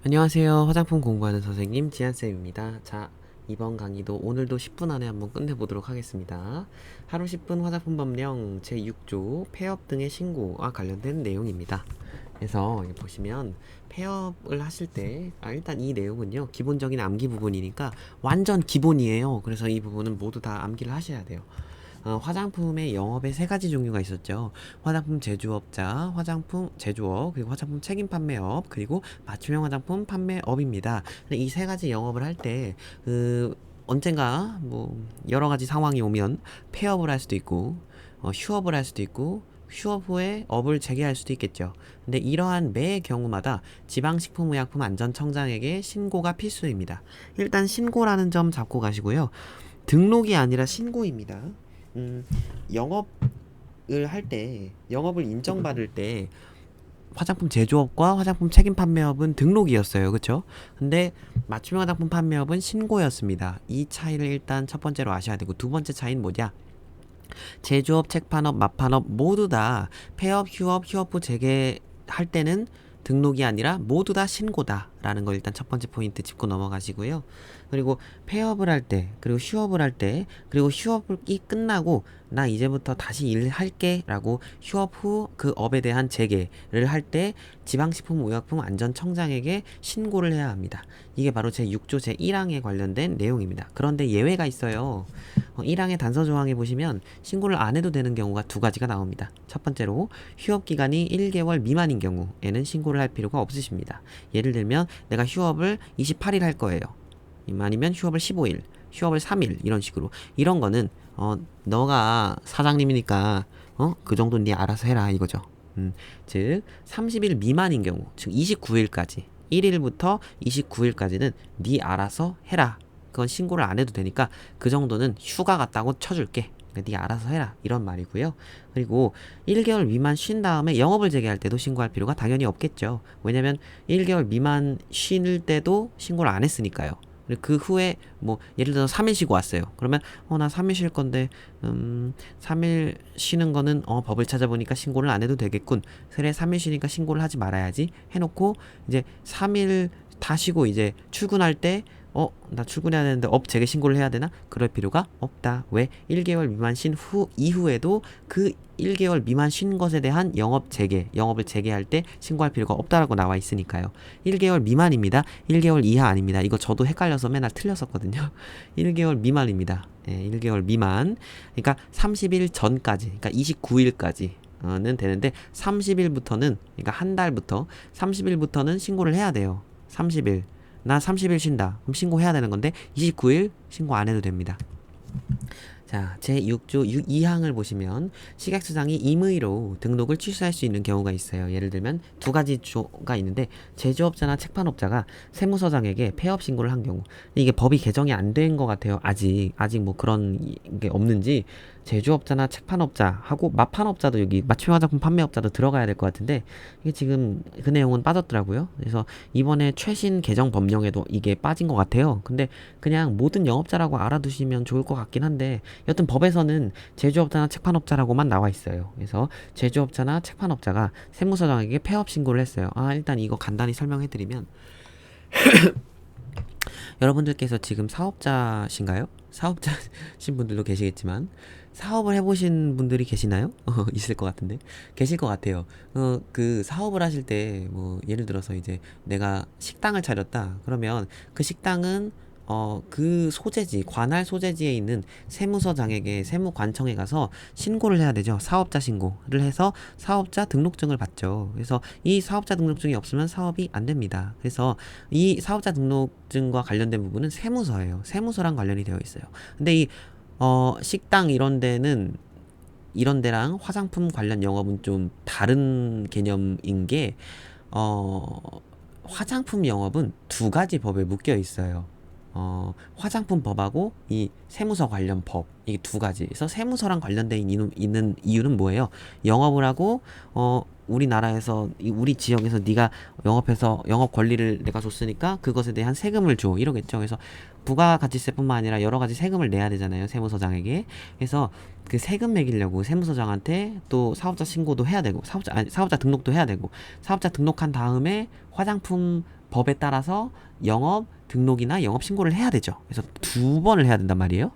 안녕하세요. 화장품 공부하는 선생님 지한쌤입니다. 자, 이번 강의도 오늘도 10분 안에 한번 끝내보도록 하겠습니다. 하루 10분 화장품 법령 제6조 폐업 등의 신고와 관련된 내용입니다. 그래서 여기 보시면 폐업을 하실 때 일단 이 내용은요 기본적인 암기 부분이니까 완전 기본이에요. 그래서 이 부분은 모두 다 암기를 하셔야 돼요. 화장품의 영업의 세 가지 종류가 있었죠. 화장품 제조업자, 화장품 제조업, 그리고 화장품 책임 판매업, 그리고 맞춤형 화장품 판매업입니다. 이 세 가지 영업을 할 때, 언젠가 뭐 여러 가지 상황이 오면 폐업을 할 수도 있고, 휴업을 할 수도 있고, 휴업 후에 업을 재개할 수도 있겠죠. 근데 이러한 매 경우마다 지방식품의약품안전청장에게 신고가 필수입니다. 일단 신고라는 점 잡고 가시고요. 등록이 아니라 신고입니다. 음, 영업을 할 때, 영업을 인정받을 때 화장품 제조업과 화장품 책임 판매업은 등록이었어요. 그쵸? 근데 맞춤형 화장품 판매업은 신고였습니다. 이 차이를 일단 첫 번째로 아셔야 되고, 두 번째 차이는 뭐냐? 제조업, 책판업, 맛판업 모두 다 폐업, 휴업 후 재개할 때는 등록이 아니라 모두 다 신고다라는 걸 일단 첫 번째 포인트 짚고 넘어가시고요. 그리고 폐업을 할 때, 그리고 휴업을 할 때, 그리고 휴업이 끝나고 나 이제부터 다시 일할게 라고 휴업 후 그 업에 대한 재개를 할 때 지방식품의약품안전청장에게 신고를 해야 합니다. 이게 바로 제6조 제1항에 관련된 내용입니다. 그런데 예외가 있어요. 1항의 단서 조항에 보시면 신고를 안 해도 되는 경우가 두 가지가 나옵니다. 첫 번째로 휴업 기간이 1개월 미만인 경우에는 신고를 할 필요가 없으십니다. 예를 들면 내가 휴업을 28일 할 거예요. 아니면 휴업을 15일, 휴업을 3일 이런 식으로. 이런 거는 너가 사장님이니까 그 정도는 네 알아서 해라 이거죠. 즉 30일 미만인 경우, 즉 29일까지 1일부터 29일까지는 네 알아서 해라. 그건 신고를 안 해도 되니까 그 정도는 휴가 갔다고 쳐줄게. 네 알아서 해라 이런 말이고요. 그리고 1개월 미만 쉰 다음에 영업을 재개할 때도 신고할 필요가 당연히 없겠죠. 왜냐면 1개월 미만 쉴 때도 신고를 안 했으니까요. 그리고 그 후에 뭐 예를 들어서 3일 쉬고 왔어요. 그러면 나 3일 쉴 건데 3일 쉬는 거는 법을 찾아보니까 신고를 안 해도 되겠군. 그래 3일 쉬니까 신고를 하지 말아야지 해놓고 이제 3일 다 쉬고 이제 출근할 때 나 출근해야 되는데 업 재개 신고를 해야 되나? 그럴 필요가 없다. 왜? 1개월 미만 쉰 후 이후에도 그 1개월 미만 쉰 것에 대한 영업을 재개할 때 신고할 필요가 없다라고 나와 있으니까요. 1개월 미만입니다. 1개월 이하 아닙니다. 이거 저도 헷갈려서 맨날 틀렸었거든요. 1개월 미만입니다. 예, 1개월 미만. 그러니까 30일 전까지, 그러니까 29일까지는 되는데 30일부터는, 그러니까 한 달부터 30일부터는 신고를 해야 돼요. 30일. 나 30일 쉰다. 그럼 신고해야 되는 건데 29일 신고 안 해도 됩니다. 자, 제6조 2항을 보시면 식약처장이 임의로 등록을 취소할 수 있는 경우가 있어요. 예를 들면 두 가지 조가 있는데 제조업자나 책판업자가 세무서장에게 폐업 신고를 한 경우, 이게 법이 개정이 안 된 것 같아요. 아직 뭐 그런 게 없는지 제조업자나 책판업자하고 맛판업자도 여기 맞춤형 화장품 판매업자도 들어가야 될 것 같은데 이게 지금 그 내용은 빠졌더라고요. 그래서 이번에 최신 개정 법령에도 이게 빠진 것 같아요. 근데 그냥 모든 영업자라고 알아두시면 좋을 것 같긴 한데 여튼 법에서는 제조업자나 책판업자라고만 나와 있어요. 그래서 제조업자나 책판업자가 세무서장에게 폐업 신고를 했어요. 일단 이거 간단히 설명해드리면 여러분들께서 지금 사업자신가요? 사업자신 분들도 계시겠지만 사업을 해보신 분들이 계시나요? 있을 것 같은데 계실 것 같아요. 그 사업을 하실 때 뭐 예를 들어서 이제 내가 식당을 차렸다. 그러면 그 식당은 그 소재지, 관할 소재지에 있는 세무서장에게 세무관청에 가서 신고를 해야 되죠. 사업자 신고를 해서 사업자 등록증을 받죠. 그래서 이 사업자 등록증이 없으면 사업이 안 됩니다. 그래서 이 사업자 등록증과 관련된 부분은 세무서예요. 세무서랑 관련이 되어 있어요. 근데 이 식당 이런 데랑 화장품 관련 영업은 좀 다른 개념인 게, 화장품 영업은 두 가지 법에 묶여 있어요. 화장품 법하고 이 세무서 관련 법, 이게 두 가지. 그래서 세무서랑 관련된 있는 이유는 뭐예요? 영업을 하고, 우리나라에서, 우리 지역에서 네가 영업 권리를 내가 줬으니까 그것에 대한 세금을 줘. 이러겠죠. 그래서 부가가치세뿐만 아니라 여러 가지 세금을 내야 되잖아요. 세무서장에게. 그래서 그 세금 매기려고 세무서장한테 또 사업자 신고도 해야 되고, 사업자 등록도 해야 되고, 사업자 등록한 다음에 화장품 법에 따라서 영업 등록이나 영업 신고를 해야 되죠. 그래서 2번을 해야 된단 말이에요.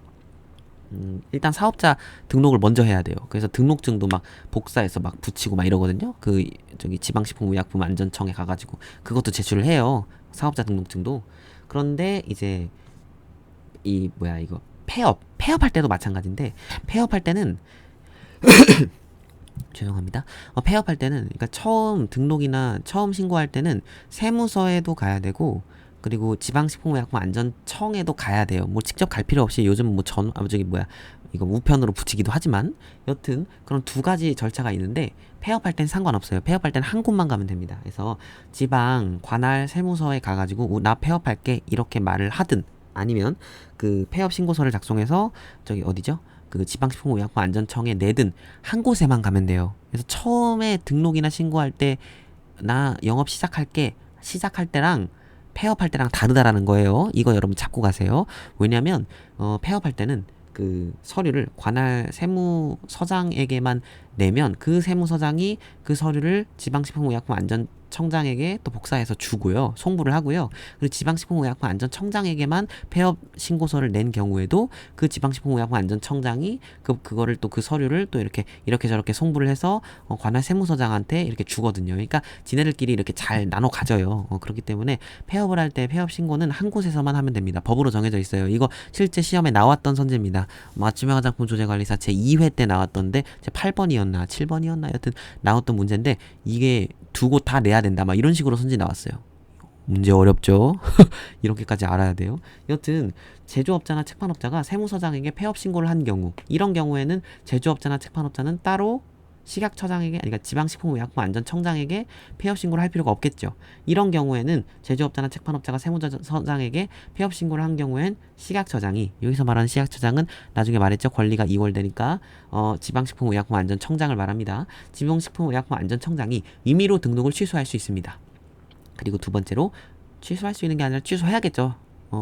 일단 사업자 등록을 먼저 해야 돼요. 그래서 등록증도 막 복사해서 막 붙이고 막 이러거든요. 그 저기 지방식품의약품안전청에 가가지고 그것도 제출을 해요. 사업자 등록증도. 그런데 이제 이 뭐야 이거 폐업할 때도 마찬가지인데, 폐업할 때는 죄송합니다. 폐업할 때는, 그러니까 처음 등록이나 처음 신고할 때는 세무서에도 가야 되고, 그리고 지방식품의약품안전청에도 가야 돼요. 뭐 직접 갈 필요 없이 요즘 뭐 저기 뭐야 이거 우편으로 붙이기도 하지만, 여튼 그런 2가지 절차가 있는데, 폐업할 땐 상관없어요. 폐업할 땐 한 곳만 가면 됩니다. 그래서 지방 관할 세무서에 가가지고 나 폐업할게 이렇게 말을 하든, 아니면 그 폐업 신고서를 작성해서 저기 어디죠? 그 지방식품의약품안전청에 내든 한 곳에만 가면 돼요. 그래서 처음에 등록이나 신고할 때 나 영업 시작할 때랑 폐업할 때랑 다르다라는 거예요. 이거 여러분 잡고 가세요. 왜냐면 폐업할 때는 그 서류를 관할 세무서장에게만 내면 그 세무서장이 그 서류를 지방식품의약품안전청장에게 또 복사해서 주고요. 송부를 하고요. 그리고 지방식품의약품안전청장에게만 폐업 신고서를 낸 경우에도 그 지방식품의약품안전청장이 그거를 또 그 서류를 또 이렇게 저렇게 송부를 해서 관할 세무서장한테 이렇게 주거든요. 그러니까 지네들끼리 이렇게 잘 나눠 가져요. 그렇기 때문에 폐업을 할 때 폐업 신고는 한 곳에서만 하면 됩니다. 법으로 정해져 있어요. 이거 실제 시험에 나왔던 선제입니다. 맞춤형 화장품 조제관리사 제 2회 때 나왔던데, 제 8번이었나 7번이었나 여튼 나왔던 문제인데, 이게 2곳 다 내야 된다 막 이런 식으로 선지 나왔어요. 문제 어렵죠? 이렇게까지 알아야 돼요. 여튼 제조업자나 책판업자가 세무서장에게 폐업 신고를 한 경우, 이런 경우에는 제조업자나 책판업자는 따로 식약처장에게, 그러니까 지방식품의약품안전청장에게 폐업 신고를 할 필요가 없겠죠. 이런 경우에는 제조업자나 책판업자가 세무서장에게 폐업 신고를 한 경우엔 식약처장이, 여기서 말하는 식약처장은 나중에 말했죠. 권리가 이월되니까 지방식품의약품안전청장을 말합니다. 지방식품의약품안전청장이 임의로 등록을 취소할 수 있습니다. 그리고 2번째로, 취소할 수 있는 게 아니라 취소해야겠죠.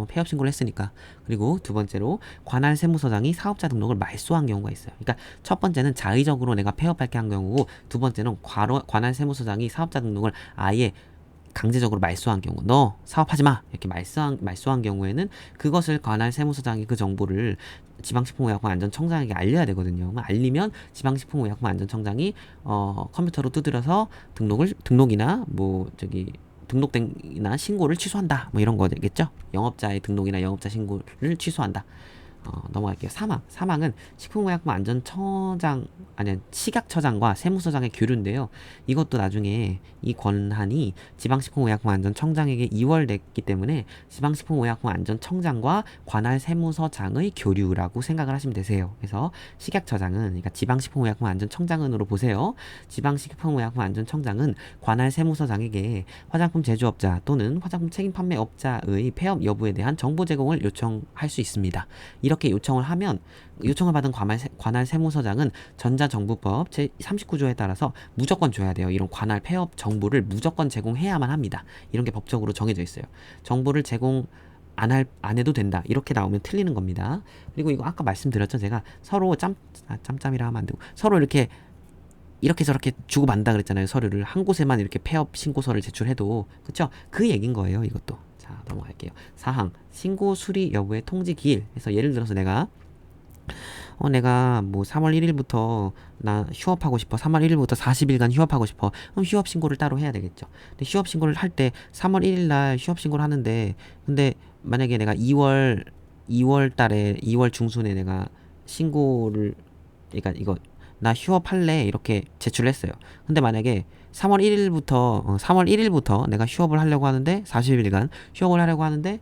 폐업 신고를 했으니까. 그리고 2번째로, 관할 세무서장이 사업자 등록을 말소한 경우가 있어요. 그러니까 첫 번째는 자의적으로 내가 폐업할게 한 경우고, 2번째는 관할 세무서장이 사업자 등록을 아예 강제적으로 말소한 경우, 너 사업하지 마 이렇게 말소한 경우에는 그것을 관할 세무서장이 그 정보를 지방식품의약품안전청장에게 알려야 되거든요. 알리면 지방식품의약품안전청장이 컴퓨터로 두드려서 등록이나 뭐 저기 등록이나 신고를 취소한다 뭐 이런 거겠죠. 영업자의 등록이나 영업자 신고를 취소한다. 넘어갈게요. 사망은 식품의약품안전처장, 아니 식약처장과 세무서장의 교류인데요. 이것도 나중에 이 권한이 지방식품의약품안전청장에게 이월됐기 때문에 지방식품의약품안전청장과 관할 세무서장의 교류라고 생각을 하시면 되세요. 그래서 식약처장은, 그러니까 지방식품의약품안전청장은으로 보세요. 지방식품의약품안전청장은 관할 세무서장에게 화장품 제조업자 또는 화장품 책임 판매업자의 폐업 여부에 대한 정보 제공을 요청할 수 있습니다. 이렇게 요청을 하면, 요청을 받은 관할 세무서장은 전자정부법 제39조에 따라서 무조건 줘야 돼요. 이런 관할 폐업 정보를 무조건 제공해야만 합니다. 이런 게 법적으로 정해져 있어요. 정보를 제공 안 해도 된다. 이렇게 나오면 틀리는 겁니다. 그리고 이거 아까 말씀드렸죠. 제가 서로 짬짬이라 하면 안 되고, 서로 이렇게 저렇게 주고받는다 그랬잖아요. 서류를 한 곳에만 이렇게 폐업 신고서를 제출해도. 그쵸? 그 얘긴 거예요. 이것도. 자, 넘어갈게요. 사항, 신고 수리 여부의 통지 기일. 그래서 예를 들어서 내가 뭐 3월 1일부터 나 휴업하고 싶어. 3월 1일부터 40일간 휴업하고 싶어. 그럼 휴업 신고를 따로 해야 되겠죠. 근데 휴업 신고를 할 때 3월 1일 날 휴업 신고를 하는데, 근데 만약에 내가 2월 달에 2월 중순에 내가 신고를, 그러니까 이거 나 휴업할래 이렇게 제출을 했어요. 근데 만약에 3월 1일부터 내가 휴업을 하려고 하는데, 40일간 휴업을 하려고 하는데,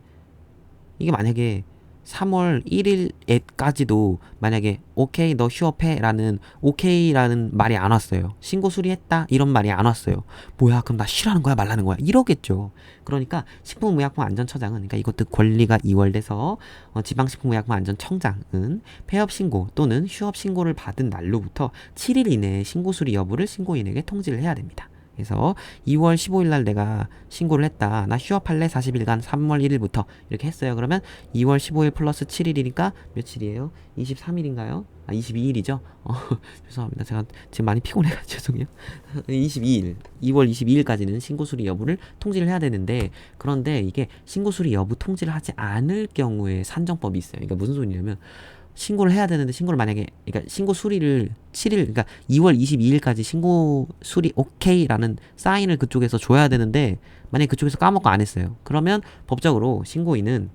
이게 만약에 3월 1일에까지도 만약에 오케이 너 휴업해 라는 오케이라는 말이 안 왔어요. 신고 수리했다 이런 말이 안 왔어요. 뭐야, 그럼 나 쉬라는 거야 말라는 거야 이러겠죠. 그러니까 식품의약품안전처장은, 그러니까 이것도 권리가 이월돼서 지방식품의약품안전청장은 폐업 신고 또는 휴업 신고를 받은 날로부터 7일 이내에 신고 수리 여부를 신고인에게 통지를 해야 됩니다. 그래서 2월 15일 날 내가 신고를 했다. 나 휴업할래 40일간 3월 1일부터 이렇게 했어요. 그러면 2월 15일 플러스 7일이니까 며칠이에요? 23일인가요? 22일이죠. 죄송합니다. 제가 지금 많이 피곤해가지고 죄송해요. 22일, 2월 22일까지는 신고 수리 여부를 통지를 해야 되는데, 그런데 이게 신고 수리 여부 통지를 하지 않을 경우에 산정법이 있어요. 그러니까 무슨 소리냐면, 신고를 해야 되는데 신고를 만약에, 그러니까 신고 수리를 7일, 그러니까 2월 22일까지 신고 수리 오케이라는 사인을 그쪽에서 줘야 되는데, 만약에 그쪽에서 까먹고 안 했어요. 그러면 법적으로 신고인은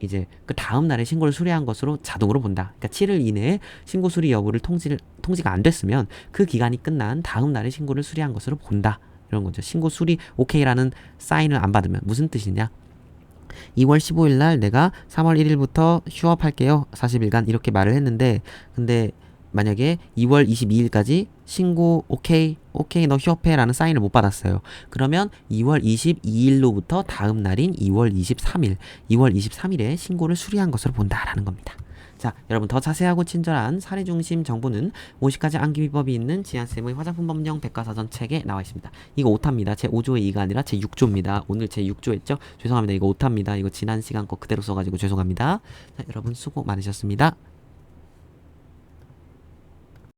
이제 그 다음 날에 신고를 수리한 것으로 자동으로 본다. 그러니까 7일 이내에 신고 수리 여부를 통지가 안 됐으면 그 기간이 끝난 다음 날에 신고를 수리한 것으로 본다. 이런 거죠. 신고 수리 오케이라는 사인을 안 받으면 무슨 뜻이냐? 2월 15일 날 내가 3월 1일부터 휴업할게요. 40일간 이렇게 말을 했는데, 근데 만약에 2월 22일까지 신고 오케이 너 휴업해라는 사인을 못 받았어요. 그러면 2월 22일로부터 다음 날인 2월 23일에 신고를 수리한 것으로 본다라는 겁니다. 자, 여러분 더 자세하고 친절한 사례 중심 정보는 50가지 암기 비법이 있는 지한쌤의 화장품 법령 백과사전 책에 나와 있습니다. 이거 오타입니다. 제 5조의 2가 아니라 제 6조입니다. 오늘 제 6조 했죠? 죄송합니다. 이거 오타입니다. 이거 지난 시간 거 그대로 써가지고 죄송합니다. 자, 여러분 수고 많으셨습니다.